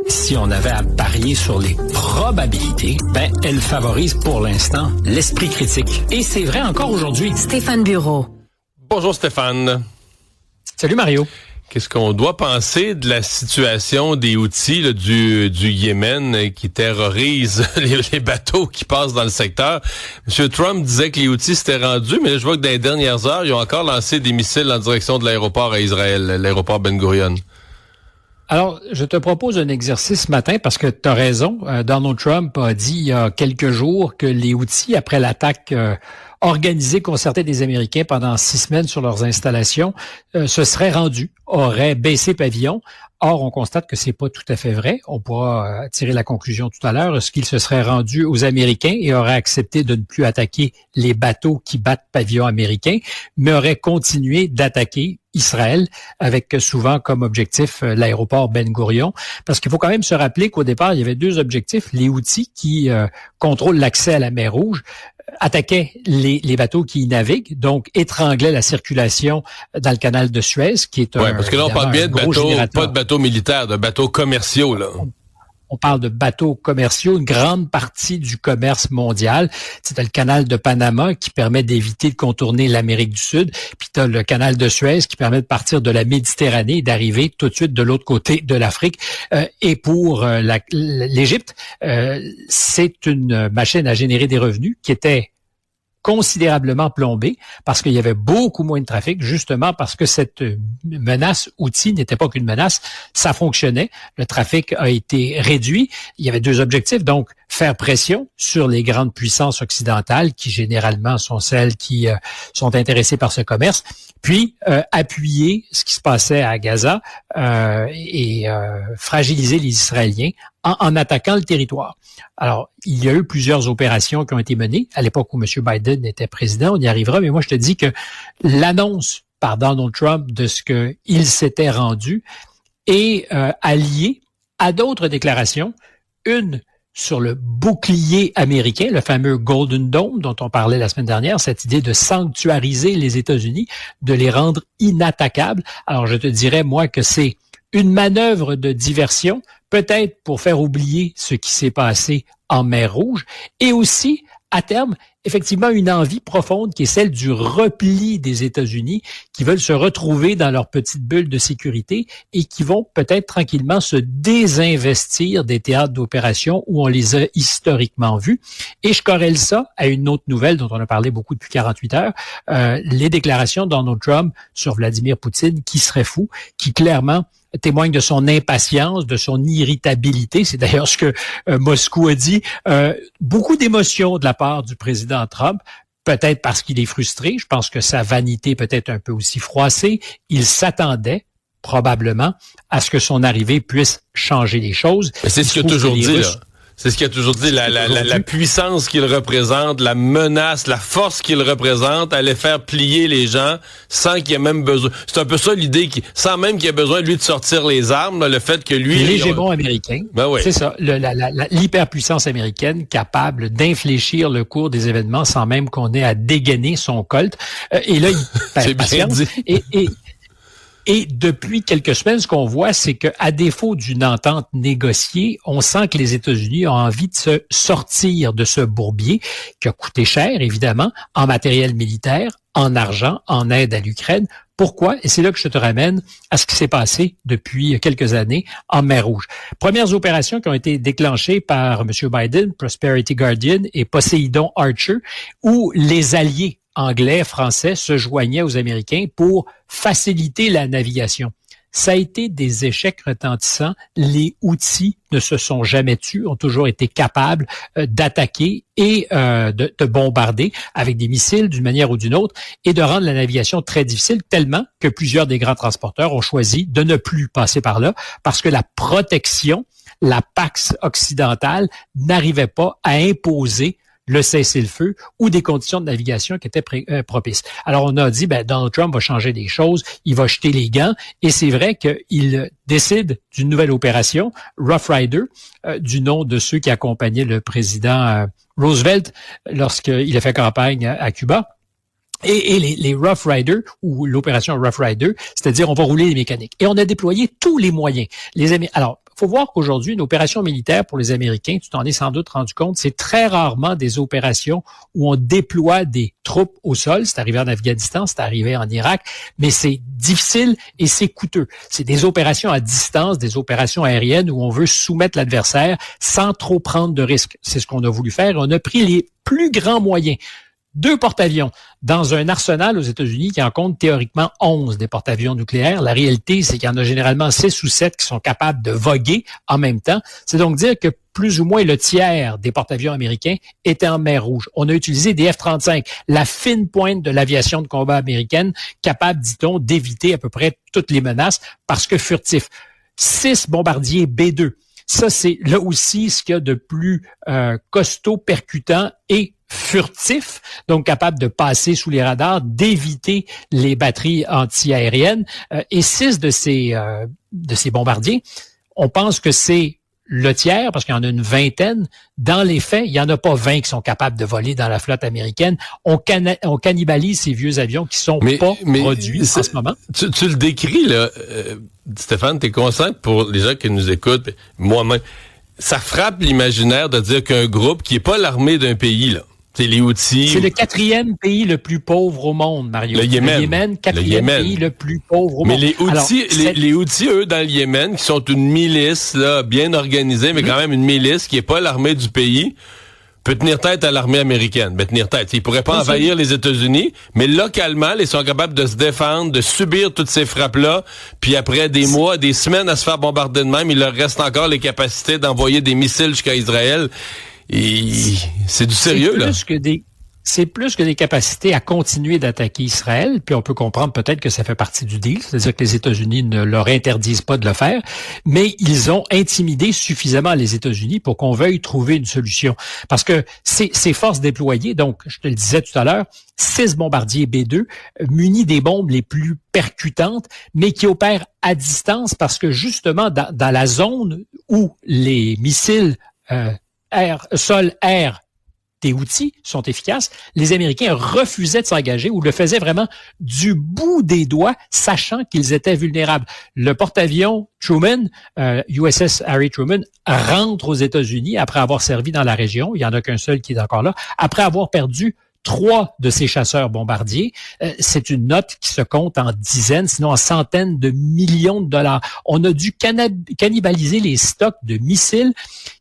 Si on avait à parier sur les probabilités, elle favorise pour l'instant l'esprit critique. Et c'est vrai encore aujourd'hui. Stéphane Bureau. Bonjour Stéphane. Salut Mario. Qu'est-ce qu'on doit penser de la situation des Houthis là, du Yémen qui terrorise les bateaux qui passent dans le secteur? M. Trump disait que les Houthis s'étaient rendus, mais là, je vois que dans les dernières heures, ils ont encore lancé des missiles en direction de l'aéroport à Israël, l'aéroport Ben Gurion. Alors, je te propose un exercice ce matin parce que tu as raison. Donald Trump a dit il y a quelques jours que les Houthis, après l'attaque organisée, concertée des Américains pendant 6 semaines sur leurs installations, se seraient rendus, auraient baissé pavillon. Or, on constate que c'est pas tout à fait vrai. On pourra tirer la conclusion tout à l'heure. Est-ce qu'ils se seraient rendus aux Américains et auraient accepté de ne plus attaquer les bateaux qui battent pavillon américain, mais auraient continué d'attaquer Israël, avec souvent comme objectif l'aéroport Ben Gurion. Parce qu'il faut quand même se rappeler qu'au départ, il y avait 2 objectifs. Les Houthis qui contrôlent l'accès à la mer Rouge attaquaient les bateaux qui y naviguent, donc étranglaient la circulation dans le canal de Suez, qui est un... Oui, parce que là, on parle bien de bateaux, pas de bateaux militaires, de bateaux commerciaux, là. On parle de bateaux commerciaux, une grande partie du commerce mondial. C'est le canal de Panama qui permet d'éviter de contourner l'Amérique du Sud. Puis tu as le canal de Suez qui permet de partir de la Méditerranée et d'arriver tout de suite de l'autre côté de l'Afrique. Et pour l'Égypte, c'est une machine à générer des revenus qui était considérablement plombé parce qu'il y avait beaucoup moins de trafic, justement parce que cette menace outil n'était pas qu'une menace, ça fonctionnait. Le trafic a été réduit. Il y avait 2 objectifs, donc faire pression sur les grandes puissances occidentales qui généralement sont celles qui sont intéressées par ce commerce, puis appuyer ce qui se passait à Gaza et fragiliser les Israéliens en attaquant le territoire. Alors, il y a eu plusieurs opérations qui ont été menées à l'époque où M. Biden était président. On y arrivera, mais moi, je te dis que l'annonce par Donald Trump de ce qu'il s'était rendu est alliée à d'autres déclarations. Une sur le bouclier américain, le fameux Golden Dome dont on parlait la semaine dernière, cette idée de sanctuariser les États-Unis, de les rendre inattaquables. Alors, je te dirais, moi, que c'est une manœuvre de diversion, peut-être pour faire oublier ce qui s'est passé en mer Rouge, et aussi, à terme, effectivement, une envie profonde qui est celle du repli des États-Unis, qui veulent se retrouver dans leur petite bulle de sécurité et qui vont peut-être tranquillement se désinvestir des théâtres d'opération où on les a historiquement vus. Et je corrèle ça à une autre nouvelle dont on a parlé beaucoup depuis 48 heures, les déclarations de Donald Trump sur Vladimir Poutine, qui serait fou, qui clairement témoigne de son impatience, de son irritabilité. C'est d'ailleurs ce que Moscou a dit. Beaucoup d'émotions de la part du président Trump, peut-être parce qu'il est frustré. Je pense que sa vanité peut être un peu aussi froissée. Il s'attendait probablement à ce que son arrivée puisse changer les choses. Mais c'est ce qu'il a toujours dit, là. C'est ce qu'il a toujours dit, la puissance qu'il représente, la menace, la force qu'il représente, allait faire plier les gens sans qu'il y ait même besoin. C'est un peu ça l'idée, sans même qu'il y ait besoin, lui, de sortir les armes, là, le fait que lui... L'hégémon américain, oui. C'est ça, l'hyperpuissance américaine capable d'infléchir le cours des événements sans même qu'on ait à dégainer son colt. Et là, il perd patience. Et depuis quelques semaines, ce qu'on voit, c'est qu'à défaut d'une entente négociée, on sent que les États-Unis ont envie de se sortir de ce bourbier qui a coûté cher, évidemment, en matériel militaire, en argent, en aide à l'Ukraine. Pourquoi? Et c'est là que je te ramène à ce qui s'est passé depuis quelques années en mer Rouge. Premières opérations qui ont été déclenchées par M. Biden, Prosperity Guardian et Poseidon Archer, où les alliés anglais, français se joignaient aux Américains pour faciliter la navigation. Ça a été des échecs retentissants. Les Houthis ne se sont jamais tus, ont toujours été capables d'attaquer et de bombarder avec des missiles d'une manière ou d'une autre et de rendre la navigation très difficile, tellement que plusieurs des grands transporteurs ont choisi de ne plus passer par là parce que la protection, la Pax occidentale n'arrivait pas à imposer le cessez-le-feu ou des conditions de navigation qui étaient propices. Alors, on a dit, Donald Trump va changer des choses, il va jeter les gants, et c'est vrai qu'il décide d'une nouvelle opération, Rough Rider, du nom de ceux qui accompagnaient le président Roosevelt lorsqu'il a fait campagne à Cuba. et les Rough Riders, ou l'opération Rough Rider, c'est-à-dire on va rouler les mécaniques. Et on a déployé tous les moyens. Alors, faut voir qu'aujourd'hui, une opération militaire pour les Américains, tu t'en es sans doute rendu compte, c'est très rarement des opérations où on déploie des troupes au sol. C'est arrivé en Afghanistan, c'est arrivé en Irak, mais c'est difficile et c'est coûteux. C'est des opérations à distance, des opérations aériennes où on veut soumettre l'adversaire sans trop prendre de risques. C'est ce qu'on a voulu faire. On a pris les plus grands moyens. 2 porte-avions dans un arsenal aux États-Unis qui en compte théoriquement 11 des porte-avions nucléaires. La réalité, c'est qu'il y en a généralement 6 ou 7 qui sont capables de voguer en même temps. C'est donc dire que plus ou moins le tiers des porte-avions américains étaient en mer Rouge. On a utilisé des F-35, la fine pointe de l'aviation de combat américaine, capable, dit-on, d'éviter à peu près toutes les menaces parce que furtifs. 6 bombardiers B-2. Ça, c'est là aussi ce qu'il y a de plus costaud, percutant et furtif, donc capable de passer sous les radars, d'éviter les batteries anti-aériennes. Et 6 de ces bombardiers, on pense que c'est le tiers, parce qu'il y en a une vingtaine. Dans les faits, il n'y en a pas 20 qui sont capables de voler dans la flotte américaine. On cannibalise ces vieux avions qui sont pas produits en ce moment. Tu le décris, là, Stéphane, t'es conscient pour les gens qui nous écoutent, moi-même, ça frappe l'imaginaire de dire qu'un groupe qui est pas l'armée d'un pays, là, c'est les Houthis. C'est le 4e pays le plus pauvre au monde, Mario. Le Yémen. Le Yémen, 4e pays le plus pauvre au monde. Mais les Houthis, les Houthis, eux, dans le Yémen, qui sont une milice, là, bien organisée, mais quand même une milice qui est pas l'armée du pays, peut tenir tête à l'armée américaine. Ben, tenir tête. Ils pourraient pas envahir les États-Unis, mais localement, ils sont capables de se défendre, de subir toutes ces frappes-là, puis après des mois, des semaines à se faire bombarder de même, il leur reste encore les capacités d'envoyer des missiles jusqu'à Israël. Et c'est du sérieux, là. C'est plus que des capacités à continuer d'attaquer Israël, puis on peut comprendre peut-être que ça fait partie du deal, c'est-à-dire que les États-Unis ne leur interdisent pas de le faire, mais ils ont intimidé suffisamment les États-Unis pour qu'on veuille trouver une solution. Parce que ces forces déployées, donc, je te le disais tout à l'heure, 6 bombardiers B-2, munis des bombes les plus percutantes, mais qui opèrent à distance parce que justement, dans la zone où les missiles sol-air des Houthis sont efficaces, les Américains refusaient de s'engager ou le faisaient vraiment du bout des doigts, sachant qu'ils étaient vulnérables. Le porte-avions Truman, USS Harry Truman, rentre aux États-Unis après avoir servi dans la région. Il n'y en a qu'un seul qui est encore là. Après avoir perdu 3 de ces chasseurs bombardiers, c'est une note qui se compte en dizaines, sinon en centaines de millions de dollars. On a dû cannibaliser les stocks de missiles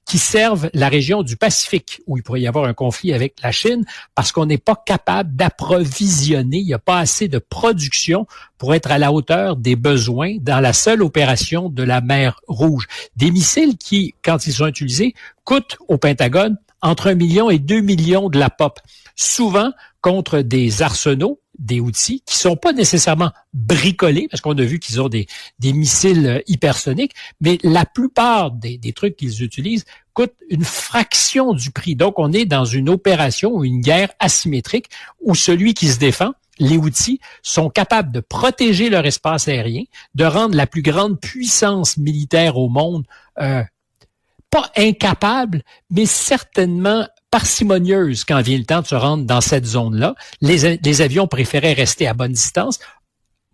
qui servent la région du Pacifique, où il pourrait y avoir un conflit avec la Chine, parce qu'on n'est pas capable d'approvisionner, il n'y a pas assez de production pour être à la hauteur des besoins dans la seule opération de la mer Rouge. Des missiles qui, quand ils sont utilisés, coûtent au Pentagone entre 1 million et 2 millions de la pop, souvent contre des arsenaux, des Houthis, qui sont pas nécessairement bricolés, parce qu'on a vu qu'ils ont des missiles hypersoniques, mais la plupart des trucs qu'ils utilisent coûtent une fraction du prix. Donc, on est dans une opération ou une guerre asymétrique où celui qui se défend, les Houthis, sont capables de protéger leur espace aérien, de rendre la plus grande puissance militaire au monde pas incapable, mais certainement parcimonieuse quand vient le temps de se rendre dans cette zone-là. Les avions préféraient rester à bonne distance.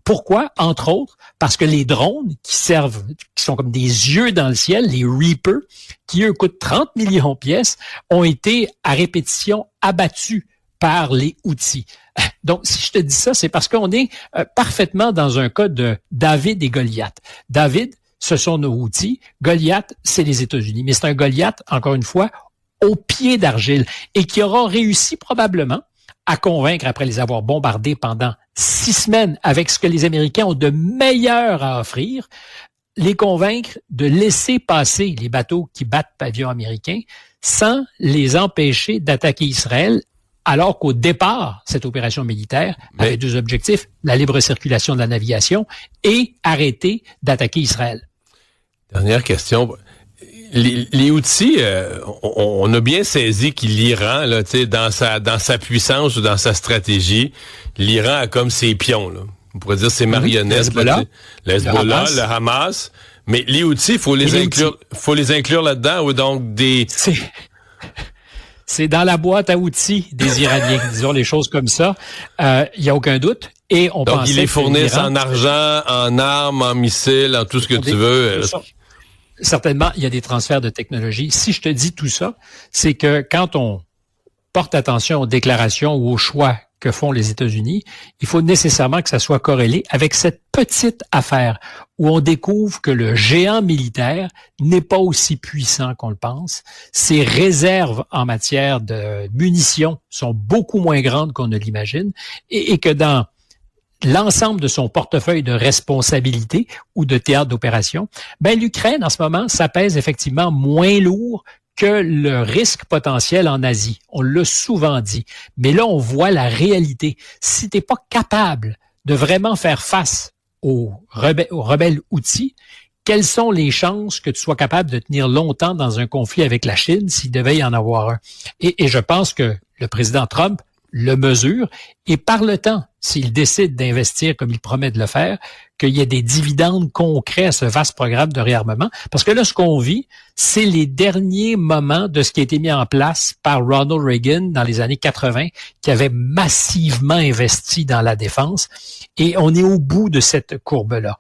Pourquoi? Entre autres, parce que les drones qui sont comme des yeux dans le ciel, les Reaper, qui eux coûtent 30 millions de pièces, ont été à répétition abattus par les Houthis. Donc, si je te dis ça, c'est parce qu'on est parfaitement dans un cas de David et Goliath. David, ce sont nos Houthis. Goliath, c'est les États-Unis. Mais c'est un Goliath, encore une fois, au pied d'argile et qui aura réussi probablement à convaincre, après les avoir bombardés pendant 6 semaines avec ce que les Américains ont de meilleur à offrir, les convaincre de laisser passer les bateaux qui battent pavillon américain sans les empêcher d'attaquer Israël, alors qu'au départ, cette opération militaire avait 2 objectifs, la libre circulation de la navigation et arrêter d'attaquer Israël. Dernière question. Les Houthis, on a bien saisi que l'Iran, là, tu sais, dans sa puissance ou dans sa stratégie, l'Iran a comme ses pions, là. On pourrait dire ses marionnettes, le Hezbollah, le Hamas. Mais les Houthis, faut les inclure là-dedans, ou donc des... c'est dans la boîte à outils des Iraniens, disons les choses comme ça. Il y a aucun doute. Et on Donc, pensait ils les fournissent en argent, en armes, en missiles, en tout ce que tu veux. Certainement, il y a des transferts de technologie. Si je te dis tout ça, c'est que quand on porte attention aux déclarations ou aux choix que font les États-Unis, il faut nécessairement que ça soit corrélé avec cette petite affaire où on découvre que le géant militaire n'est pas aussi puissant qu'on le pense. Ses réserves en matière de munitions sont beaucoup moins grandes qu'on ne l'imagine et que dans l'ensemble de son portefeuille de responsabilités ou de théâtre d'opération, l'Ukraine, en ce moment, ça pèse effectivement moins lourd que le risque potentiel en Asie. On l'a souvent dit. Mais là, on voit la réalité. Si tu n'es pas capable de vraiment faire face aux rebelles outils, quelles sont les chances que tu sois capable de tenir longtemps dans un conflit avec la Chine s'il devait y en avoir un? Et je pense que le président Trump le mesure et par le temps, s'il décide d'investir comme il promet de le faire, qu'il y ait des dividendes concrets à ce vaste programme de réarmement. Parce que là, ce qu'on vit, c'est les derniers moments de ce qui a été mis en place par Ronald Reagan dans les années 80, qui avait massivement investi dans la défense. Et on est au bout de cette courbe-là.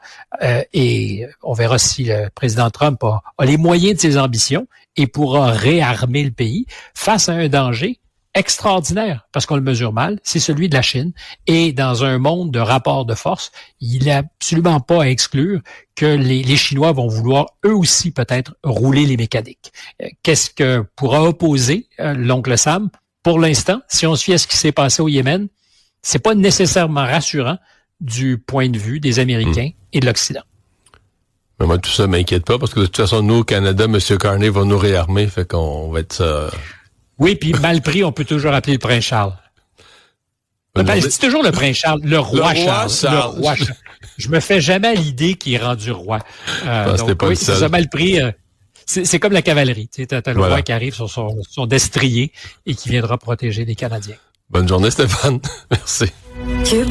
Et on verra si le président Trump a les moyens de ses ambitions et pourra réarmer le pays face à un danger extraordinaire, parce qu'on le mesure mal, c'est celui de la Chine. Et dans un monde de rapports de force, il n'est absolument pas à exclure que les Chinois vont vouloir eux aussi peut-être rouler les mécaniques. Qu'est-ce que pourra opposer l'oncle Sam? Pour l'instant, si on se fie à ce qui s'est passé au Yémen, c'est pas nécessairement rassurant du point de vue des Américains et de l'Occident. Mais moi, tout ça m'inquiète pas, parce que de toute façon, nous, au Canada, M. Carney va nous réarmer, fait qu'on va être... Oui, puis mal pris, on peut toujours appeler le prince Charles. C'est toujours le prince Charles, le roi Charles. Le roi Charles. Je me fais jamais l'idée qu'il est rendu roi. Donc, oui, c'est ça, mal pris. C'est comme la cavalerie. Tu as le roi qui arrive sur son destrier et qui viendra protéger les Canadiens. Bonne journée, Stéphane. Merci.